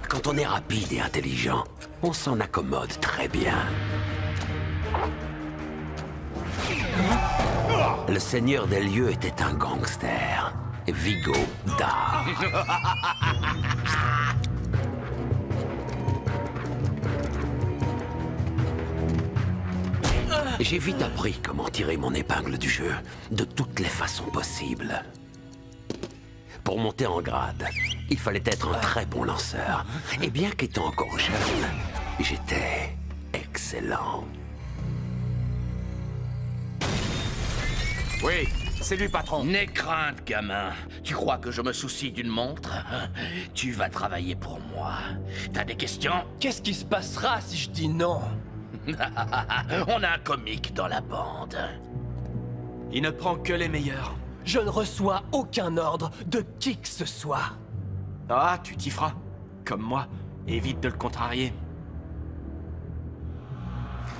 Quand on est rapide et intelligent, on s'en accommode très bien. Le seigneur des lieux était un gangster, Vigo Dar. J'ai vite appris comment tirer mon épingle du jeu, de toutes les façons possibles. Pour monter en grade, il fallait être un très bon lanceur. Et bien qu'étant encore jeune, j'étais excellent. Oui, c'est lui, patron. N'aie crainte, gamin. Tu crois que je me soucie d'une montre? Tu vas travailler pour moi. T'as des questions? Qu'est-ce qui se passera si je dis non? On a un comique dans la bande. Il ne prend que les meilleurs. Je ne reçois aucun ordre de qui que ce soit. Ah, tu t'y feras. Comme moi. Évite de le contrarier.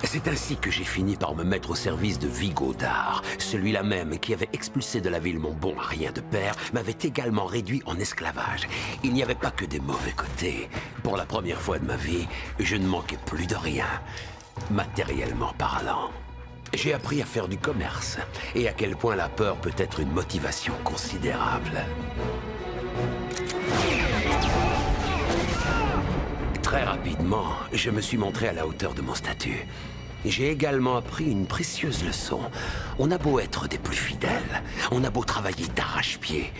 C'est ainsi que j'ai fini par me mettre au service de Vigo Dar. Celui-là même qui avait expulsé de la ville mon bon à rien de père m'avait également réduit en esclavage. Il n'y avait pas que des mauvais côtés. Pour la première fois de ma vie, je ne manquais plus de rien, matériellement parlant. J'ai appris à faire du commerce, et à quel point la peur peut être une motivation considérable. Très rapidement, je me suis montré à la hauteur de mon statut. J'ai également appris une précieuse leçon. On a beau être des plus fidèles, on a beau travailler d'arrache-pied,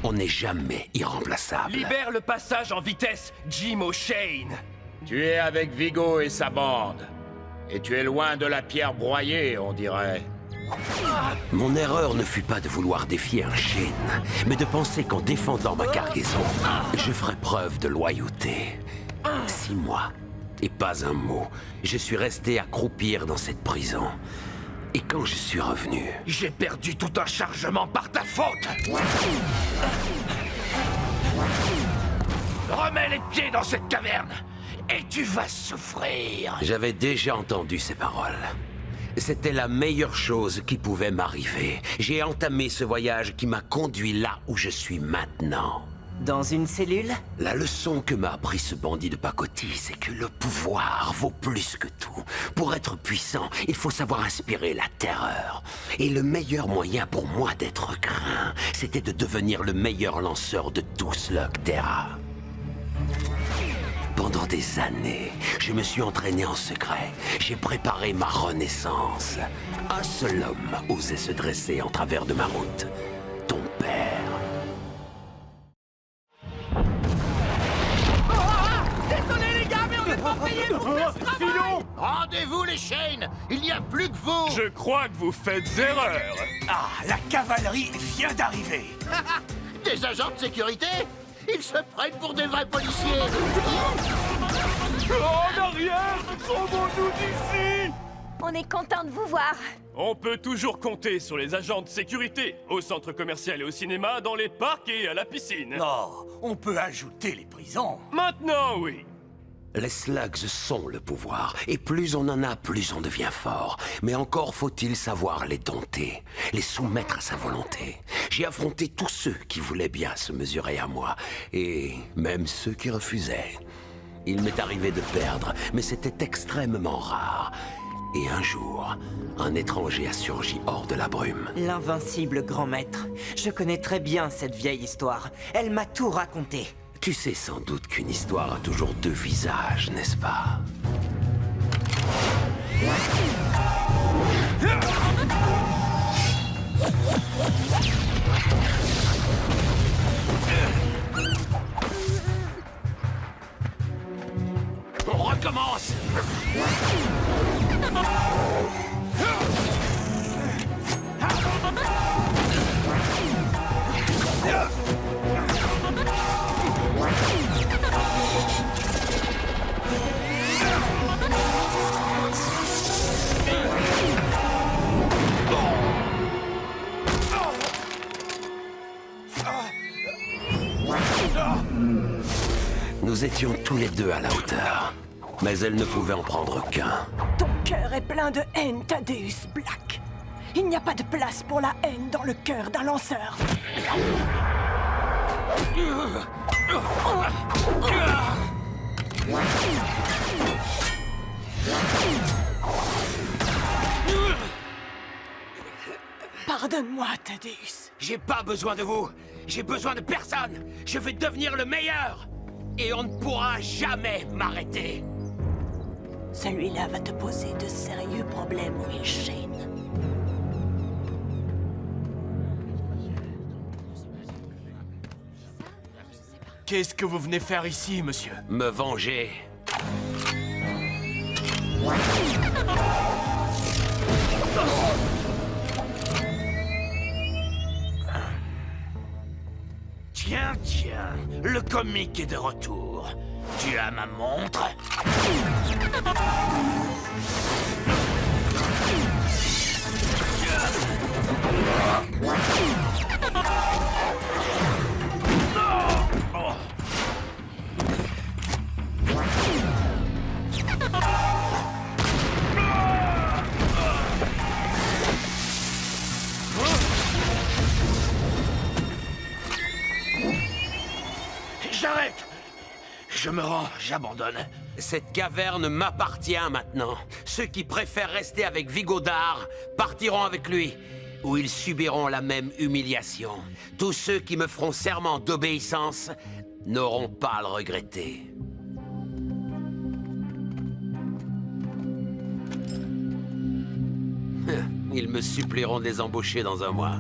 on n'est jamais irremplaçable. Libère le passage en vitesse, Jim O'Shane. Tu es avec Vigo et sa bande. Et tu es loin de la pierre broyée, on dirait. Mon erreur ne fut pas de vouloir défier un Shane, mais de penser qu'en défendant ma cargaison, je ferais preuve de loyauté. 6 mois, et pas un mot. Je suis resté à croupir dans cette prison. Et quand je suis revenu... J'ai perdu tout un chargement par ta faute! Remets les pieds dans cette caverne, et tu vas souffrir! J'avais déjà entendu ces paroles. C'était la meilleure chose qui pouvait m'arriver. J'ai entamé ce voyage qui m'a conduit là où je suis maintenant. Dans une cellule? La leçon que m'a appris ce bandit de pacotille, c'est que le pouvoir vaut plus que tout. Pour être puissant, il faut savoir inspirer la terreur. Et le meilleur moyen pour moi d'être craint, c'était de devenir le meilleur lanceur de tout Slugterra. Pendant des années, je me suis entraîné en secret. J'ai préparé ma renaissance. Un seul homme osait se dresser en travers de ma route. Ton père. Désolé les gars, mais on n'est pas payés pour faire ce travail! Rendez-vous les Shane! Il n'y a plus que vous! Je crois que vous faites erreur! Ah, la cavalerie vient d'arriver! Des agents de sécurité? Ils se prennent pour des vrais policiers! En arrière! Sauvons-nous d'ici! On est content de vous voir. On peut toujours compter sur les agents de sécurité, au centre commercial et au cinéma, dans les parcs et à la piscine. Non, on peut ajouter les prisons. Maintenant, oui. Les slugs sont le pouvoir, et plus on en a, plus on devient fort. Mais encore faut-il savoir les dompter, les soumettre à sa volonté. J'ai affronté tous ceux qui voulaient bien se mesurer à moi, et même ceux qui refusaient. Il m'est arrivé de perdre, mais c'était extrêmement rare. Et un jour, un étranger a surgi hors de la brume. L'invincible grand maître. Je connais très bien cette vieille histoire. Elle m'a tout raconté. Tu sais sans doute qu'une histoire a toujours deux visages, n'est-ce pas? On recommence! Nous étions tous les deux à la hauteur, mais elle ne pouvait en prendre qu'un. Ton cœur est plein de haine, Thaddeus Black. Il n'y a pas de place pour la haine dans le cœur d'un lanceur. Pardonne-moi, Thaddeus. J'ai pas besoin de vous. J'ai besoin de personne. Je vais devenir le meilleur. Et on ne pourra jamais m'arrêter. Celui-là va te poser de sérieux problèmes, Will Shane. Qu'est-ce que vous venez faire ici, monsieur? Me venger. Tiens, tiens, le comique est de retour. Tu as ma montre? J'arrête! Je me rends, j'abandonne. Cette caverne m'appartient maintenant. Ceux qui préfèrent rester avec Vigodar partiront avec lui, où ils subiront la même humiliation. Tous ceux qui me feront serment d'obéissance n'auront pas à le regretter. Ils me supplieront de les embaucher dans un mois.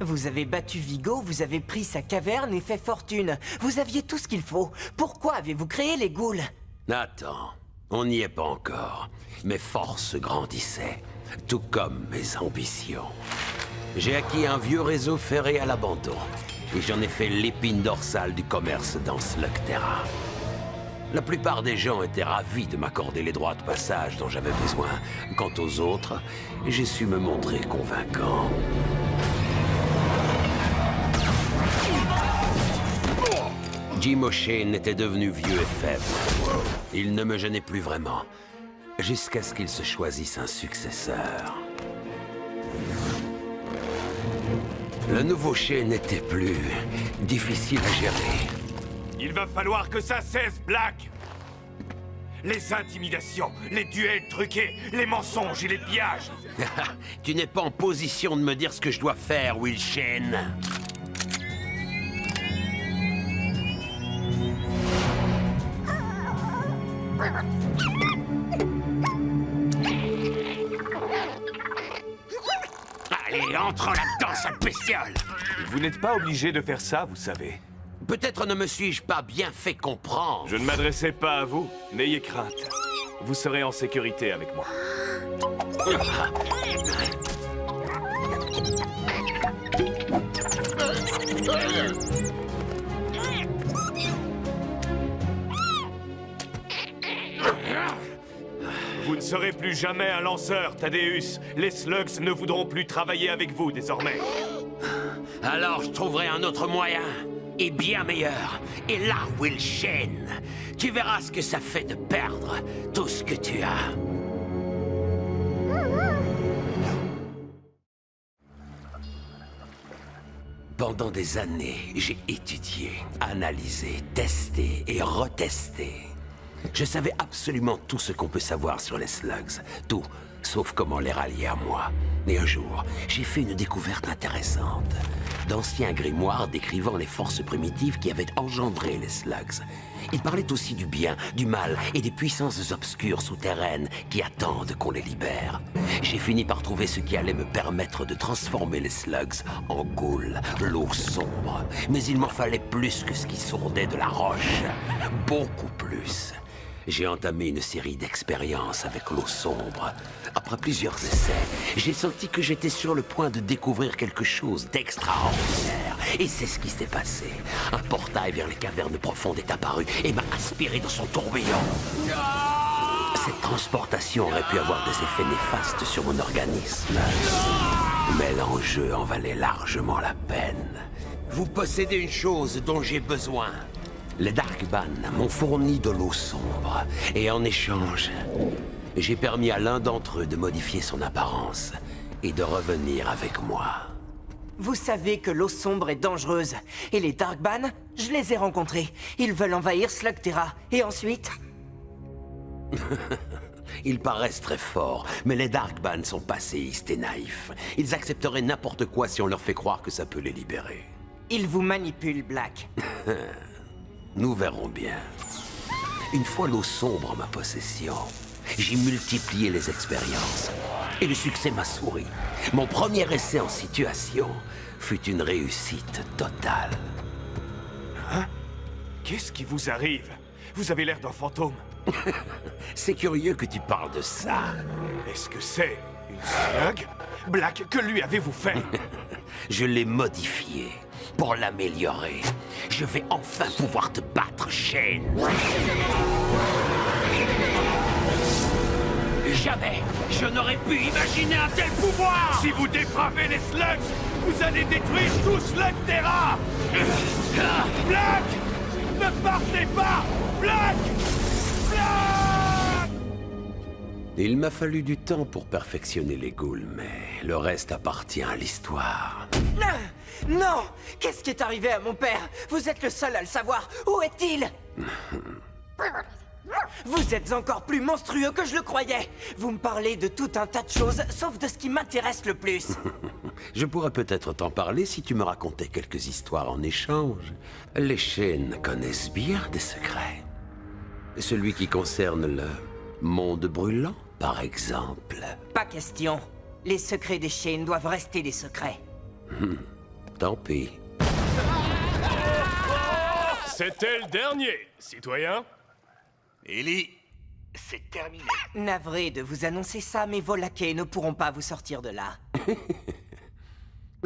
Vous avez battu Vigo, vous avez pris sa caverne et fait fortune. Vous aviez tout ce qu'il faut. Pourquoi avez-vous créé les ghouls? Attends, on n'y est pas encore. Mes forces grandissaient, tout comme mes ambitions. J'ai acquis un vieux réseau ferré à l'abandon, et j'en ai fait l'épine dorsale du commerce dans Slugterra. La plupart des gens étaient ravis de m'accorder les droits de passage dont j'avais besoin. Quant aux autres, j'ai su me montrer convaincant. Jim O'Shane était devenu vieux et faible. Il ne me gênait plus vraiment, jusqu'à ce qu'il se choisisse un successeur. Le nouveau Shane n'était plus difficile à gérer. Il va falloir que ça cesse, Black! Les intimidations, les duels truqués, les mensonges et les pillages! Tu n'es pas en position de me dire ce que je dois faire, Will Shane. Allez, entre là-dedans, sale bestiole! Vous n'êtes pas obligé de faire ça, vous savez. Peut-être ne me suis-je pas bien fait comprendre. Je ne m'adressais pas à vous. N'ayez crainte. Vous serez en sécurité avec moi. serez plus jamais un lanceur, Thaddeus. Les Slugs ne voudront plus travailler avec vous désormais. Alors je trouverai un autre moyen, et bien meilleur. Et là, Will Shane, tu verras ce que ça fait de perdre tout ce que tu as. Pendant des années, j'ai étudié, analysé, testé et retesté. Je savais absolument tout ce qu'on peut savoir sur les Slugs. Tout, sauf comment les rallier à moi. Et un jour, j'ai fait une découverte intéressante. D'anciens grimoires décrivant les forces primitives qui avaient engendré les Slugs. Ils parlaient aussi du bien, du mal et des puissances obscures souterraines qui attendent qu'on les libère. J'ai fini par trouver ce qui allait me permettre de transformer les Slugs en ghouls, l'eau sombre. Mais il m'en fallait plus que ce qui sourdait de la roche. Beaucoup plus. J'ai entamé une série d'expériences avec l'eau sombre. Après plusieurs essais, j'ai senti que j'étais sur le point de découvrir quelque chose d'extraordinaire. Et c'est ce qui s'est passé. Un portail vers les cavernes profondes est apparu et m'a aspiré dans son tourbillon. Cette transportation aurait pu avoir des effets néfastes sur mon organisme. Mais l'enjeu en valait largement la peine. Vous possédez une chose dont j'ai besoin. Les Darkban m'ont fourni de l'eau sombre, et en échange, j'ai permis à l'un d'entre eux de modifier son apparence et de revenir avec moi. Vous savez que l'eau sombre est dangereuse, et les Darkban, je les ai rencontrés. Ils veulent envahir Slugterra, et ensuite... Ils paraissent très forts, mais les Darkban sont passéistes et naïfs. Ils accepteraient n'importe quoi si on leur fait croire que ça peut les libérer. Ils vous manipulent, Black. Nous verrons bien. Une fois l'eau sombre en ma possession, j'ai multiplié les expériences. Et le succès m'a souri. Mon premier essai en situation fut une réussite totale. Hein? Qu'est-ce qui vous arrive? Vous avez l'air d'un fantôme. C'est curieux que tu parles de ça. Est-ce que c'est une slug? Black, que lui avez-vous fait? Je l'ai modifié pour l'améliorer. Je vais enfin pouvoir te battre, Shane. Jamais je n'aurais pu imaginer un tel pouvoir. Si vous dépravez les Slugs, vous allez détruire tout Slugterra. Black! Ne partez pas! Black! Black! Il m'a fallu du temps pour perfectionner les ghouls, mais le reste appartient à l'histoire. Non! Qu'est-ce qui est arrivé à mon père? Vous êtes le seul à le savoir. Où est-il? Vous êtes encore plus monstrueux que je le croyais. Vous me parlez de tout un tas de choses, sauf de ce qui m'intéresse le plus. Je pourrais peut-être t'en parler si tu me racontais quelques histoires en échange. Les Shane connaissent bien des secrets. Celui qui concerne le monde brûlant, par exemple. Pas question. Les secrets des Shane doivent rester des secrets. Tant pis. C'était le dernier, citoyen. Ellie, c'est terminé. Navré de vous annoncer ça, mais vos laquais ne pourront pas vous sortir de là.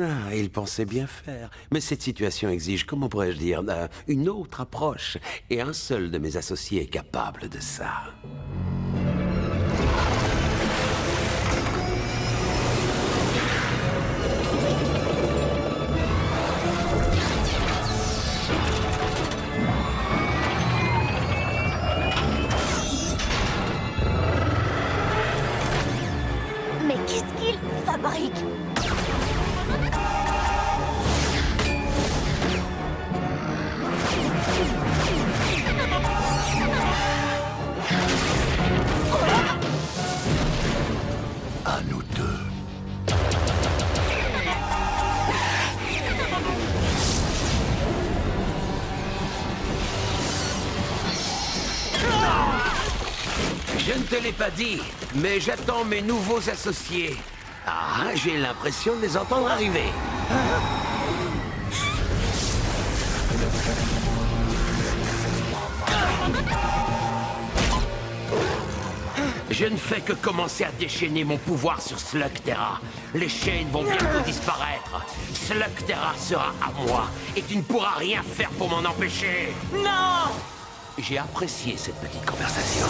Ah, il pensait bien faire. Mais cette situation exige, comment pourrais-je dire, une autre approche. Et un seul de mes associés est capable de ça. Mais qu'est-ce qu'il fabrique? À nous deux. Je ne te l'ai pas dit, mais j'attends mes nouveaux associés. Ah, j'ai l'impression de les entendre arriver. Je ne fais que commencer à déchaîner mon pouvoir sur Slugterra. Les Shane vont bientôt disparaître. Slugterra sera à moi et tu ne pourras rien faire pour m'en empêcher. Non! J'ai apprécié cette petite conversation.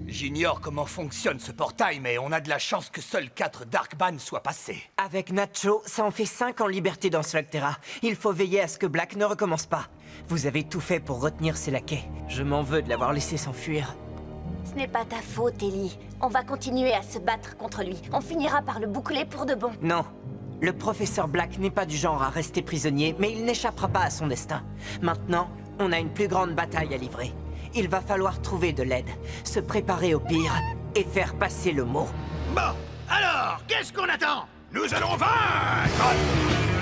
J'ignore comment fonctionne ce portail, mais on a de la chance que seuls 4 Darkban soient passés. Avec Nacho, ça en fait 5 en liberté dans Slugterra. Il faut veiller à ce que Black ne recommence pas. Vous avez tout fait pour retenir ses laquais. Je m'en veux de l'avoir laissé s'enfuir. Ce n'est pas ta faute, Ellie. On va continuer à se battre contre lui. On finira par le boucler pour de bon. Non. Le professeur Black n'est pas du genre à rester prisonnier, mais il n'échappera pas à son destin. Maintenant, on a une plus grande bataille à livrer. Il va falloir trouver de l'aide, se préparer au pire et faire passer le mot. Bon, alors, qu'est-ce qu'on attend? Nous allons vaincre!